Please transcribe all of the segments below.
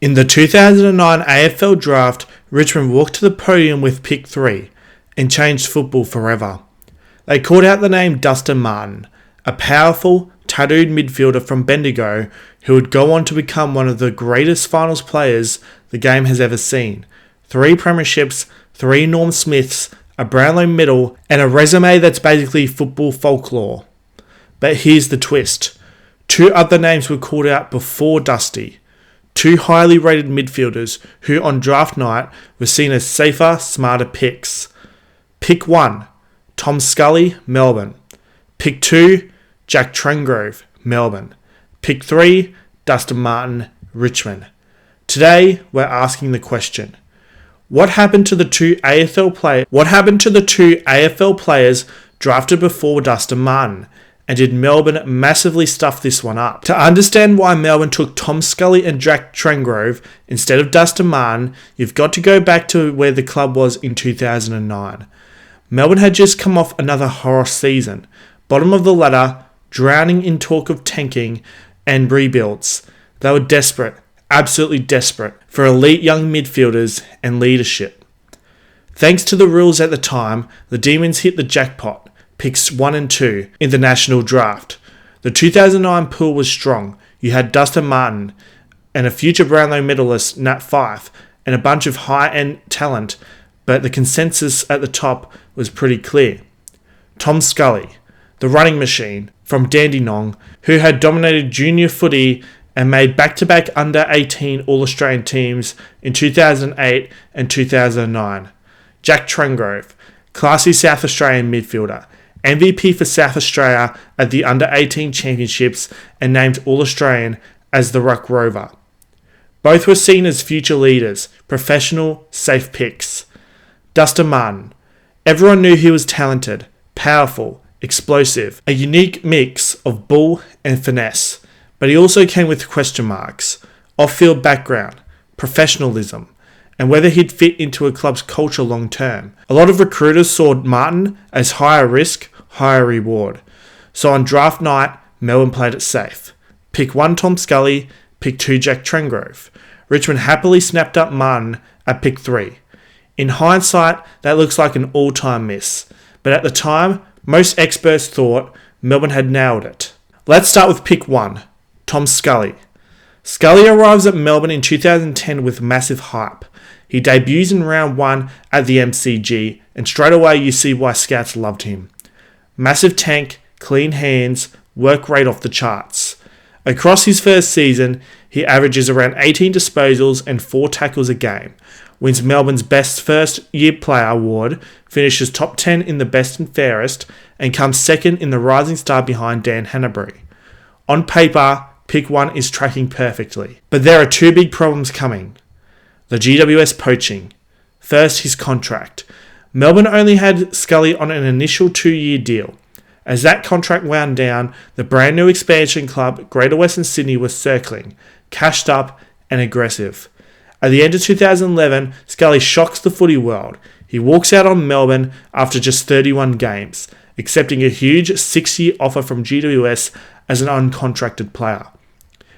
In the 2009 AFL draft, Richmond walked to the podium with pick 3 and changed football forever. They called out the name Dustin Martin, a powerful, tattooed midfielder from Bendigo who would go on to become one of the greatest finals players the game has ever seen. 3 premierships, 3 Norm Smiths, a Brownlow medal, and a resume that's basically football folklore. But here's the twist. 2 other names were called out before Dusty. 2 highly rated midfielders who on draft night were seen as safer, smarter picks. Pick 1, Tom Scully, Melbourne. Pick 2, Jack Trengove, Melbourne. Pick 3, Dustin Martin, Richmond. Today, we're asking the question: What happened to the two AFL players drafted before Dustin Martin? And did Melbourne massively stuff this one up? To understand why Melbourne took Tom Scully and Jack Trengove instead of Dustin Martin, you've got to go back to where the club was in 2009. Melbourne had just come off another horror season, bottom of the ladder, drowning in talk of tanking and rebuilds. They were desperate, absolutely desperate, for elite young midfielders and leadership. Thanks to the rules at the time, the Demons hit the jackpot. Picks 1 and 2 in the national draft. The 2009 pool was strong. You had Dustin Martin and a future Brownlow medalist Nat Fyfe and a bunch of high-end talent, but the consensus at the top was pretty clear. Tom Scully, the running machine from Dandenong, who had dominated junior footy and made back-to-back under-18 All-Australian teams in 2008 and 2009. Jack Trengove, classy South Australian midfielder, MVP for South Australia at the Under-18 Championships and named All-Australian as the Ruck Rover. Both were seen as future leaders, professional, safe picks. Dustin Martin. Everyone knew he was talented, powerful, explosive, a unique mix of bull and finesse, but he also came with question marks, off-field background, professionalism, and whether he'd fit into a club's culture long term. A lot of recruiters saw Martin as higher risk, higher reward. So on draft night, Melbourne played it safe. Pick 1 Tom Scully, pick 2 Jack Trengove. Richmond happily snapped up Martin at pick 3. In hindsight, that looks like an all-time miss. But at the time, most experts thought Melbourne had nailed it. Let's start with pick 1, Tom Scully. Scully arrives at Melbourne in 2010 with massive hype. He debuts in round 1 at the MCG, and straight away you see why scouts loved him. Massive tank, clean hands, work rate off the charts. Across his first season, he averages around 18 disposals and 4 tackles a game, wins Melbourne's Best First Year Player award, finishes top 10 in the Best and Fairest, and comes second in the Rising Star behind Dan Hanbury. On paper, pick 1 is tracking perfectly. But there are 2 big problems coming. The GWS poaching. First, his contract. Melbourne only had Scully on an initial 2-year deal. As that contract wound down, the brand new expansion club, Greater Western Sydney, was circling, cashed up and aggressive. At the end of 2011, Scully shocks the footy world. He walks out on Melbourne after just 31 games, accepting a huge 6-year offer from GWS as an uncontracted player.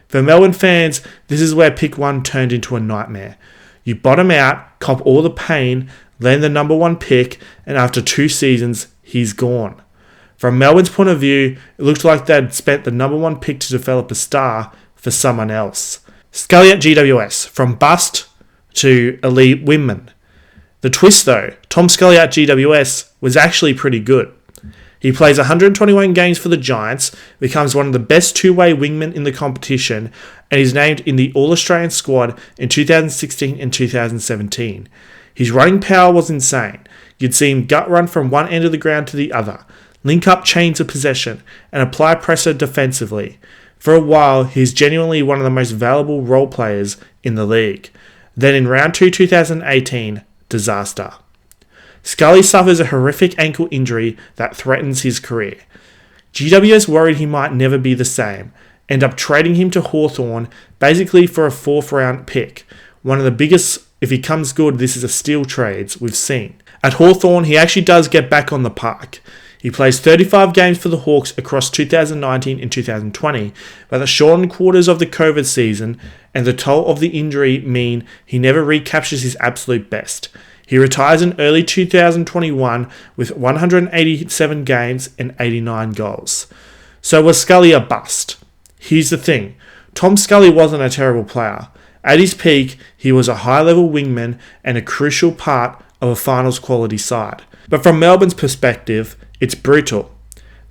For Melbourne fans, this is where pick 1 turned into a nightmare. You bottom out, cop all the pain, land the number 1 pick, and after 2 seasons, he's gone. From Melbourne's point of view, it looked like they'd spent the number 1 pick to develop a star for someone else. Scully at GWS, from bust to elite wingman. The twist though, Tom Scully at GWS was actually pretty good. He plays 121 games for the Giants, becomes one of the best 2-way wingmen in the competition, and is named in the All-Australian squad in 2016 and 2017. His running power was insane. You'd see him gut run from one end of the ground to the other, link up chains of possession, and apply pressure defensively. For a while, he's genuinely one of the most valuable role players in the league. Then in round 2 2018, disaster. Scully suffers a horrific ankle injury that threatens his career. GWS worried he might never be the same, end up trading him to Hawthorn basically for a 4th round pick. One of the biggest, if he comes good, this is a steal trades we've seen. At Hawthorn, he actually does get back on the park. He plays 35 games for the Hawks across 2019 and 2020, but the shortened quarters of the COVID season and the toll of the injury mean he never recaptures his absolute best. He retires in early 2021 with 187 games and 89 goals. So was Scully a bust? Here's the thing. Tom Scully wasn't a terrible player. At his peak, he was a high-level wingman and a crucial part of a finals quality side. But from Melbourne's perspective, it's brutal.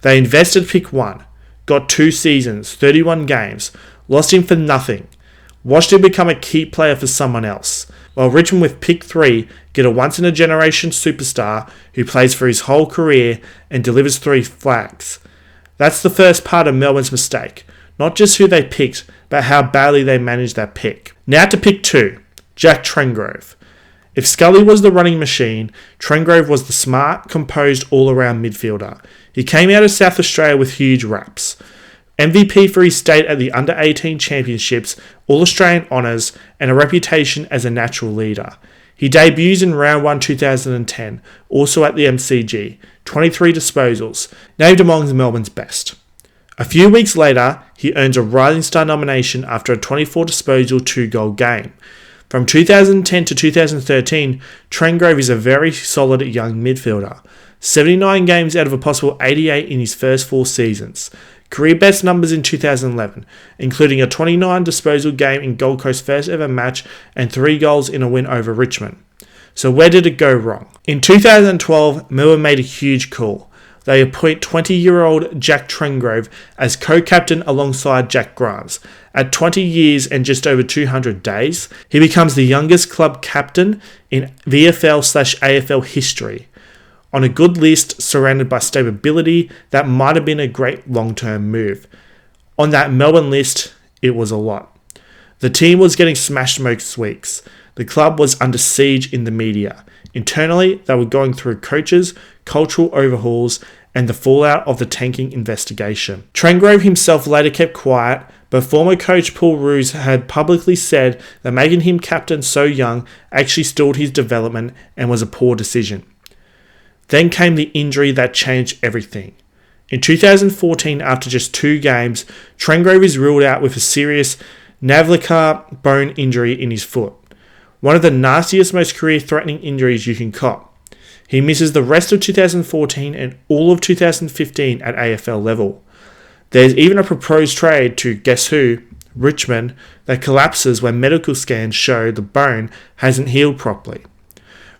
They invested pick 1, got 2 seasons, 31 games, lost him for nothing, watched him become a key player for someone else, while Richmond with pick 3 get a once-in-a-generation superstar who plays for his whole career and delivers 3 flags. That's the first part of Melbourne's mistake. Not just who they picked, but how badly they managed that pick. Now to pick 2, Jack Trengove. If Scully was the running machine, Trengrove was the smart, composed, all-around midfielder. He came out of South Australia with huge raps. MVP for his state at the Under-18 Championships, All-Australian honours, and a reputation as a natural leader. He debuts in Round 1 2010, also at the MCG, 23 disposals, named among Melbourne's best. A few weeks later, he earns a Rising Star nomination after a 24 disposal 2-goal game. From 2010 to 2013, Trengrove is a very solid young midfielder. 79 games out of a possible 88 in his first 4 seasons. Career best numbers in 2011, including a 29 disposal game in Gold Coast's first ever match and 3 goals in a win over Richmond. So where did it go wrong? In 2012, Melbourne made a huge call. They appoint 20-year-old Jack Trengove as co-captain alongside Jack Grimes. At 20 years and just over 200 days, he becomes the youngest club captain in VFL/AFL history. On a good list surrounded by stability, that might have been a great long-term move. On that Melbourne list, it was a lot. The team was getting smashed most weeks. The club was under siege in the media. Internally, they were going through coaches, cultural overhauls, and the fallout of the tanking investigation. Trengrove himself later kept quiet, but former coach Paul Roos had publicly said that making him captain so young actually stalled his development and was a poor decision. Then came the injury that changed everything. In 2014, after just 2 games, Trengrove is ruled out with a serious navicular bone injury in his foot. One of the nastiest, most career-threatening injuries you can cop. He misses the rest of 2014 and all of 2015 at AFL level. There's even a proposed trade to, guess who, Richmond, that collapses when medical scans show the bone hasn't healed properly.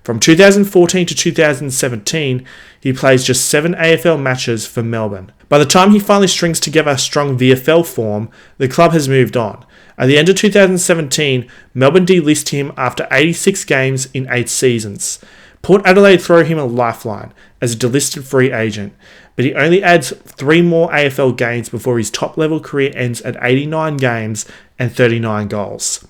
From 2014 to 2017, he plays just 7 AFL matches for Melbourne. By the time he finally strings together a strong VFL form, the club has moved on. At the end of 2017, Melbourne delist him after 86 games in 8 seasons. Port Adelaide throw him a lifeline as a delisted free agent, but he only adds 3 more AFL games before his top-level career ends at 89 games and 39 goals.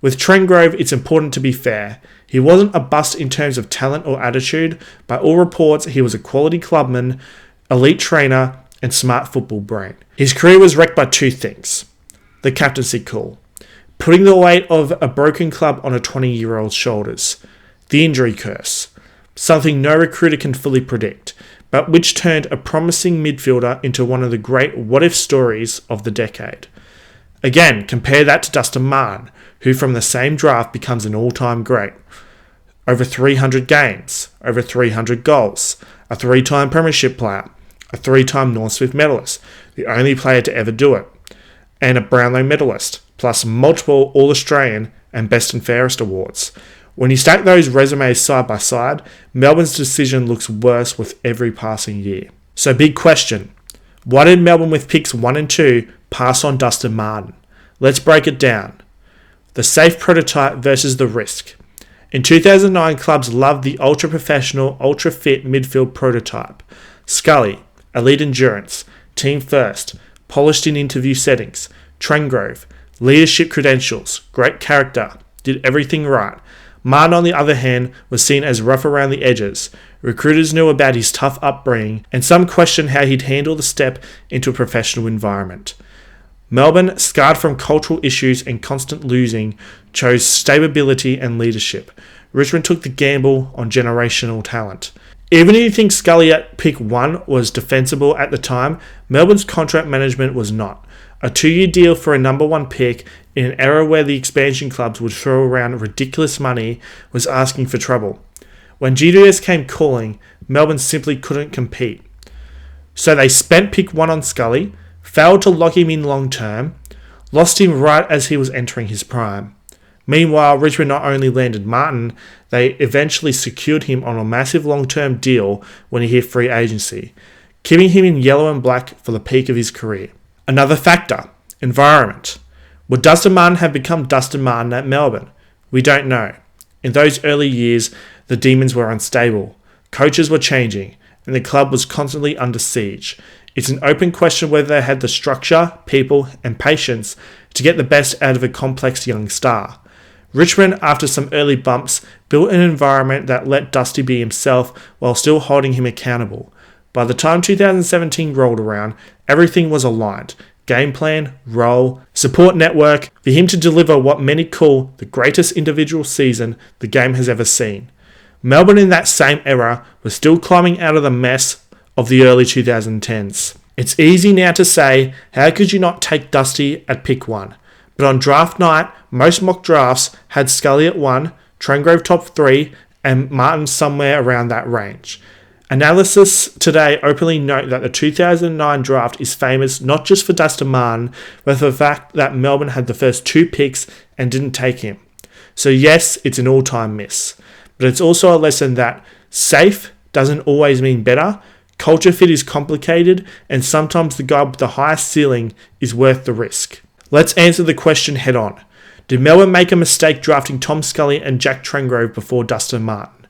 With Trengrove, it's important to be fair. He wasn't a bust in terms of talent or attitude. By all reports, he was a quality clubman, elite trainer, and smart football brain. His career was wrecked by 2 things. The captaincy call, putting the weight of a broken club on a 20-year-old's shoulders. The injury curse, something no recruiter can fully predict, but which turned a promising midfielder into one of the great what-if stories of the decade. Again, compare that to Dustin Martin, who from the same draft becomes an all-time great. Over 300 games, over 300 goals, a 3-time premiership player, a 3-time Norm Smith medalist, the only player to ever do it, and a Brownlow medalist, plus multiple All-Australian and Best and Fairest awards. When you stack those resumes side by side, Melbourne's decision looks worse with every passing year. So big question, why did Melbourne with picks 1 and 2 pass on Dustin Martin? Let's break it down. The safe prototype versus the risk. In 2009, clubs loved the ultra-professional, ultra-fit midfield prototype. Scully, elite endurance, team first, polished in interview settings. Trengrove, leadership credentials, great character, did everything right. Martin, on the other hand, was seen as rough around the edges. Recruiters knew about his tough upbringing, and some questioned how he'd handle the step into a professional environment. Melbourne, scarred from cultural issues and constant losing, chose stability and leadership. Richmond took the gamble on generational talent. Even if you think Scully at pick 1 was defensible at the time, Melbourne's contract management was not. A 2-year deal for a number 1 pick in an era where the expansion clubs would throw around ridiculous money was asking for trouble. When GWS came calling, Melbourne simply couldn't compete. So they spent pick 1 on Scully, failed to lock him in long term, lost him right as he was entering his prime. Meanwhile, Richmond not only landed Martin, they eventually secured him on a massive long-term deal when he hit free agency, keeping him in yellow and black for the peak of his career. Another factor, environment. Would Dustin Martin have become Dustin Martin at Melbourne? We don't know. In those early years, the Demons were unstable, coaches were changing, and the club was constantly under siege. It's an open question whether they had the structure, people, and patience to get the best out of a complex young star. Richmond, after some early bumps, built an environment that let Dusty be himself while still holding him accountable. By the time 2017 rolled around, everything was aligned. Game plan, role, support network, for him to deliver what many call the greatest individual season the game has ever seen. Melbourne in that same era was still climbing out of the mess of the early 2010s. It's easy now to say, how could you not take Dusty at pick 1? But on draft night, most mock drafts had Scully at 1, Trengrove top 3, and Martin somewhere around that range. Analysis today openly note that the 2009 draft is famous not just for Dustin Martin, but for the fact that Melbourne had the first 2 picks and didn't take him. So yes, it's an all-time miss. But it's also a lesson that safe doesn't always mean better, culture fit is complicated, and sometimes the guy with the highest ceiling is worth the risk. Let's answer the question head on. Did Melbourne make a mistake drafting Tom Scully and Jack Trengove before Dustin Martin?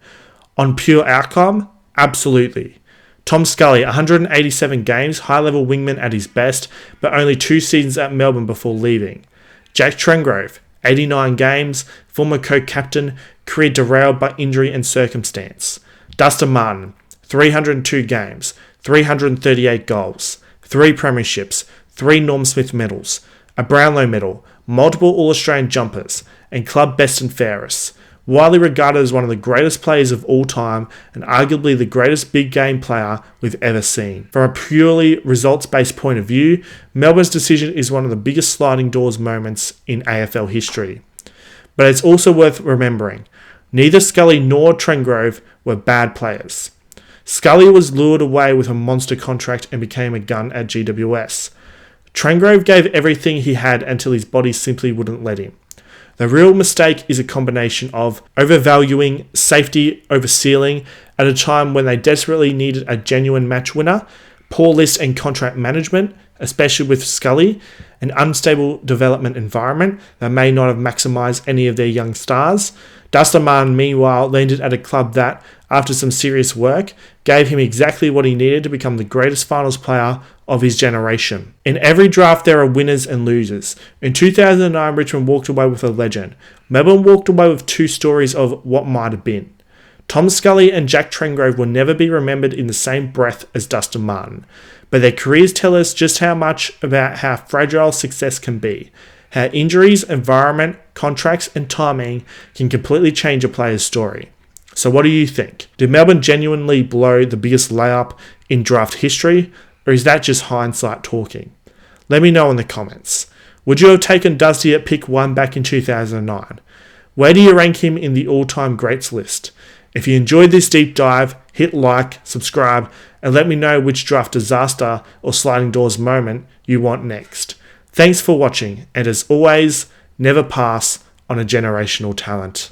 On pure outcome, absolutely. Tom Scully, 187 games, high-level wingman at his best, but only 2 seasons at Melbourne before leaving. Jack Trengove, 89 games, former co-captain, career derailed by injury and circumstance. Dustin Martin, 302 games, 338 goals, 3 premierships, 3 Norm Smith medals, a Brownlow medal, multiple All-Australian jumpers, and club best and fairest. Widely regarded as one of the greatest players of all time and arguably the greatest big game player we've ever seen. From a purely results-based point of view, Melbourne's decision is one of the biggest sliding doors moments in AFL history. But it's also worth remembering, neither Scully nor Trengrove were bad players. Scully was lured away with a monster contract and became a gun at GWS. Trengrove gave everything he had until his body simply wouldn't let him. The real mistake is a combination of overvaluing safety over ceiling at a time when they desperately needed a genuine match winner, poor list and contract management, especially with Scully, an unstable development environment that may not have maximised any of their young stars. Dustin Martin, meanwhile, landed at a club that, after some serious work, gave him exactly what he needed to become the greatest finals player of his generation. In every draft, there are winners and losers. In 2009, Richmond walked away with a legend. Melbourne walked away with 2 stories of what might have been. Tom Scully and Jack Trengove will never be remembered in the same breath as Dustin Martin, but their careers tell us just how much about how fragile success can be, how injuries, environment, contracts, and timing can completely change a player's story. So what do you think? Did Melbourne genuinely blow the biggest layup in draft history, or is that just hindsight talking? Let me know in the comments. Would you have taken Dusty at pick 1 back in 2009? Where do you rank him in the all-time greats list? If you enjoyed this deep dive, hit like, subscribe, and let me know which draft disaster or sliding doors moment you want next. Thanks for watching, and as always, never pass on a generational talent.